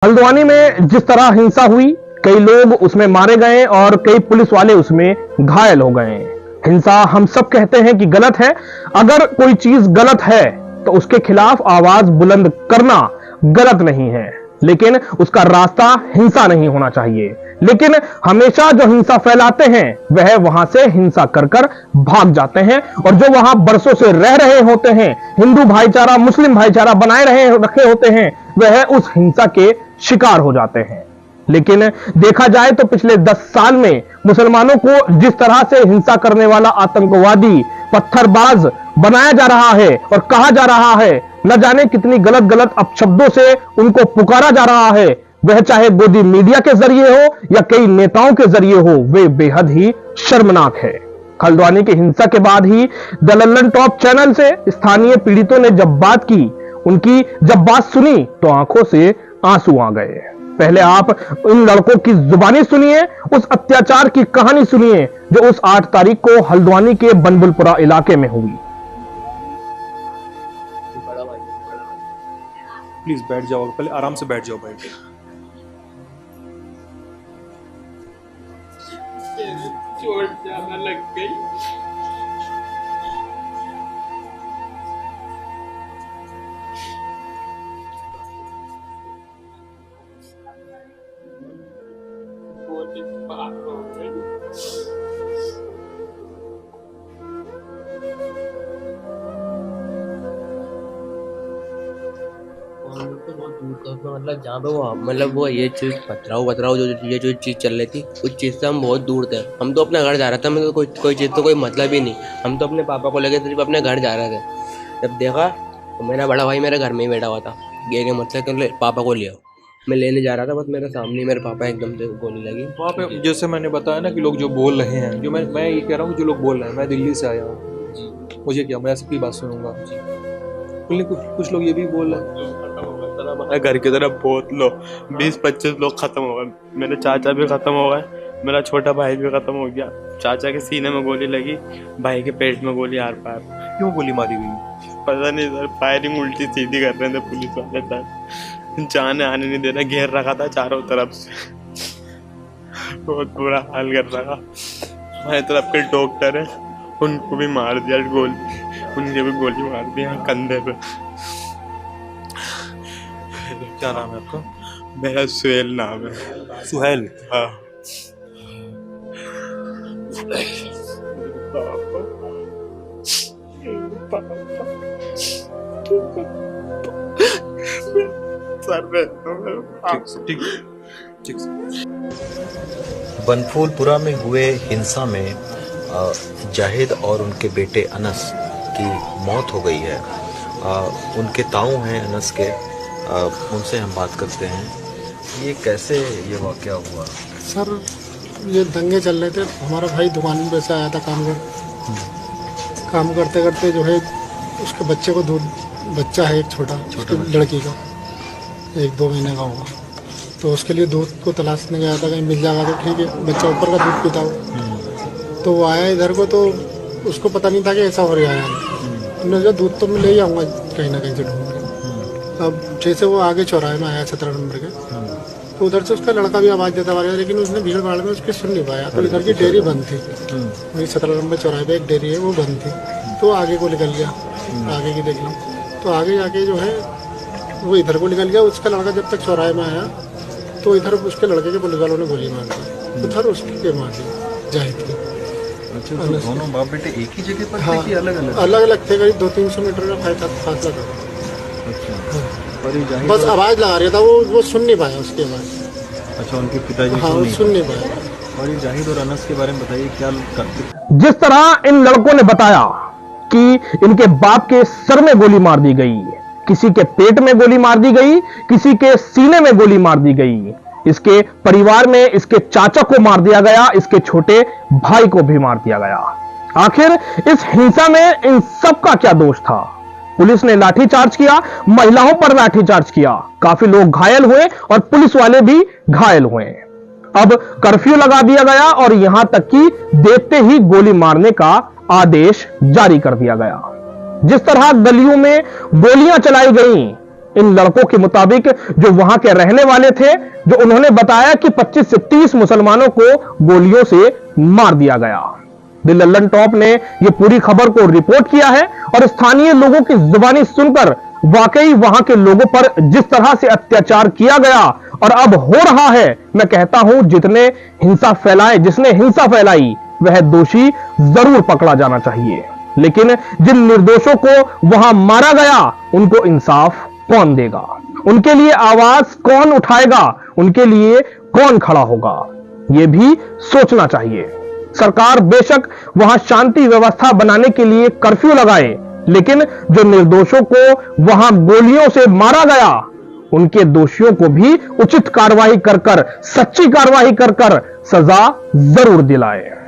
हल्द्वानी में जिस तरह हिंसा हुई, कई लोग उसमें मारे गए और कई पुलिस वाले उसमें घायल हो गए। हिंसा हम सब कहते हैं कि गलत है। अगर कोई चीज गलत है तो उसके खिलाफ आवाज बुलंद करना गलत नहीं है, लेकिन उसका रास्ता हिंसा नहीं होना चाहिए। लेकिन हमेशा जो हिंसा फैलाते हैं वह वहां से हिंसा कर कर भाग जाते हैं, और जो वहां बरसों से रह रहे होते हैं, हिंदू भाईचारा मुस्लिम भाईचारा बनाए रखे होते हैं, वह उस हिंसा के शिकार हो जाते हैं। लेकिन देखा जाए तो पिछले 10 साल में मुसलमानों को जिस तरह से हिंसा करने वाला आतंकवादी, पत्थरबाज बनाया जा रहा है और कहा जा रहा है, न जाने कितनी गलत गलत अपशब्दों से उनको पुकारा जा रहा है, वह चाहे गोदी मीडिया के जरिए हो या कई नेताओं के जरिए हो, वे बेहद ही शर्मनाक है। हल्द्वानी की हिंसा के बाद ही द लल्लन टॉप चैनल से स्थानीय पीड़ितों ने जब बात की, उनकी जब बात सुनी तो आंखों से आंसू आ गए। पहले आप इन लड़कों की जुबानी सुनिए, उस अत्याचार की कहानी सुनिए जो उस 8 तारीख को हल्द्वानी के बनबुलपुरा इलाके में हुई। प्लीज बैठ जाओ, पहले आराम से बैठ जाओ। बैठ चोट ज्यादा लग गई। गोली पार हो गई। मतलब जहाँ पे वो मतलब वो ये चीज़ पथराव जो चीज़ चल रही थी, उस चीज़ से हम बहुत दूर थे। हम तो अपने घर जा रहे थे, हमें तो कोई चीज़ तो कोई मतलब ही नहीं। हम तो अपने पापा को लेकर सिर्फ अपने घर जा रहे थे। जब देखा तो मेरा बड़ा भाई मेरे घर में ही बैठा हुआ था। ये मतलब पापा को लिया, मैं लेने जा रहा था, बस मेरे सामने मेरे पापा एकदम से गोली लगी। वहाँ पे जैसे मैंने बताया ना कि लोग जो बोल रहे हैं, जो मैं ये कह रहा हूँ, जो लोग बोल रहे हैं, मैं दिल्ली से आया हूँ जी, मुझे क्या, मैं सबकी बात सुनूंगा जी। कुछ लोग ये भी बोल रहे हैं हमारे घर की तरफ बहुत लोग 20-25 लोग खत्म हो गए। मेरे चाचा भी खत्म हो गए, मेरा छोटा भाई भी खत्म हो गया। चाचा के सीने में गोली लगी, भाई के पेट में गोली आर पार। क्यों गोली मारी हुई? पता नहीं सर, फायरिंग उल्टी सीधी कर रहे थे पुलिस वाले सर, जाने आने नहीं दे रहा, घेर रखा था चारों तरफ से, बहुत बुरा हाल कर रखा। हमारी तरफ के डॉक्टर है, उनको भी मार दिया गोली, उनके भी गोली मार दिया कंधे पे। क्या नाम है आपका? मेरा सुहेल नाम है। सुहेल? हाँ। ठीक। बनफूलपुरा में हुए हिंसा में जाहिद और उनके बेटे अनस की मौत हो गई है। उनके ताऊ हैं अनस के, उनसे हम बात करते हैं। ये कैसे ये वाक़या हुआ? सर, ये दंगे चल रहे थे। हमारा भाई दुकान पे से आया था काम करते करते जो है उसके बच्चे को दूध, बच्चा है एक छोटा लड़की का, 1-2 महीने का होगा, तो उसके लिए दूध को तलाशने गया था, कहीं मिल जाएगा तो ठीक है, बच्चा ऊपर का दूध पीता हो। तो वो आया इधर को, तो उसको पता नहीं था कि ऐसा हो रहा है। हमने जो दूध तो मैं ले आऊँगा कहीं ना कहीं से ढूंढ के। अब जैसे वो आगे चौराहे में आया 17 नंबर के, तो उधर से उसका लड़का भी आवाज़ देता हुआ, लेकिन उसने भीड़ भाड़ में उसकी सुन नहीं पाया। तो इधर की डेयरी बंद थी, वही 17 नंबर चौराहे पे एक डेयरी है, वो बंद थी, तो आगे को निकल गया। आगे की देख लो, तो आगे जाके जो है वो इधर को निकल गया। उसका लड़का जब तक चौराहे में आया तो इधर उसके लड़के के पुलिस वालों ने गोली मार दी, उधर उसकी मार दी जाहिद की। अच्छा, तो दोनों बाप बेटे एक ही जगह पर थे कि अलग थे? करीब 200-300 मीटर का फासला था। अच्छा, बस आवाज़ लगा रहा था, वो सुन नहीं पाया उसकी आवाज़। अच्छा, उनके पिताजी हाँ, सुन नहीं पाया। और ये जाहिद और अनस के बारे में बताइए, क्या करते? जिस तरह इन लड़कों ने बताया कि इनके बाप के सर में गोली मार दी गई, किसी के पेट में गोली मार दी गई, किसी के सीने में गोली मार दी गई, इसके परिवार में इसके चाचा को मार दिया गया, इसके छोटे भाई को भी मार दिया गया। आखिर इस हिंसा में इन सब का क्या दोष था? पुलिस ने लाठीचार्ज किया, महिलाओं पर लाठीचार्ज किया, काफी लोग घायल हुए और पुलिस वाले भी घायल हुए। अब कर्फ्यू लगा दिया गया और यहां तक कि देखते ही गोली मारने का आदेश जारी कर दिया गया। जिस तरह गलियों में गोलियां चलाई गईं, इन लड़कों के मुताबिक जो वहां के रहने वाले थे, जो उन्होंने बताया कि 25 से 30 मुसलमानों को गोलियों से मार दिया गया। द लल्लन टॉप ने यह पूरी खबर को रिपोर्ट किया है और स्थानीय लोगों की जुबानी सुनकर वाकई वहां के लोगों पर जिस तरह से अत्याचार किया गया और अब हो रहा है, मैं कहता हूं जिसने हिंसा फैलाई वह दोषी जरूर पकड़ा जाना चाहिए। लेकिन जिन निर्दोषों को वहां मारा गया उनको इंसाफ कौन देगा? उनके लिए आवाज कौन उठाएगा? उनके लिए कौन खड़ा होगा? यह भी सोचना चाहिए। सरकार बेशक वहां शांति व्यवस्था बनाने के लिए कर्फ्यू लगाए, लेकिन जो निर्दोषों को वहां गोलियों से मारा गया उनके दोषियों को भी उचित कार्रवाई कर सच्ची कार्रवाई कर सजा जरूर दिलाए।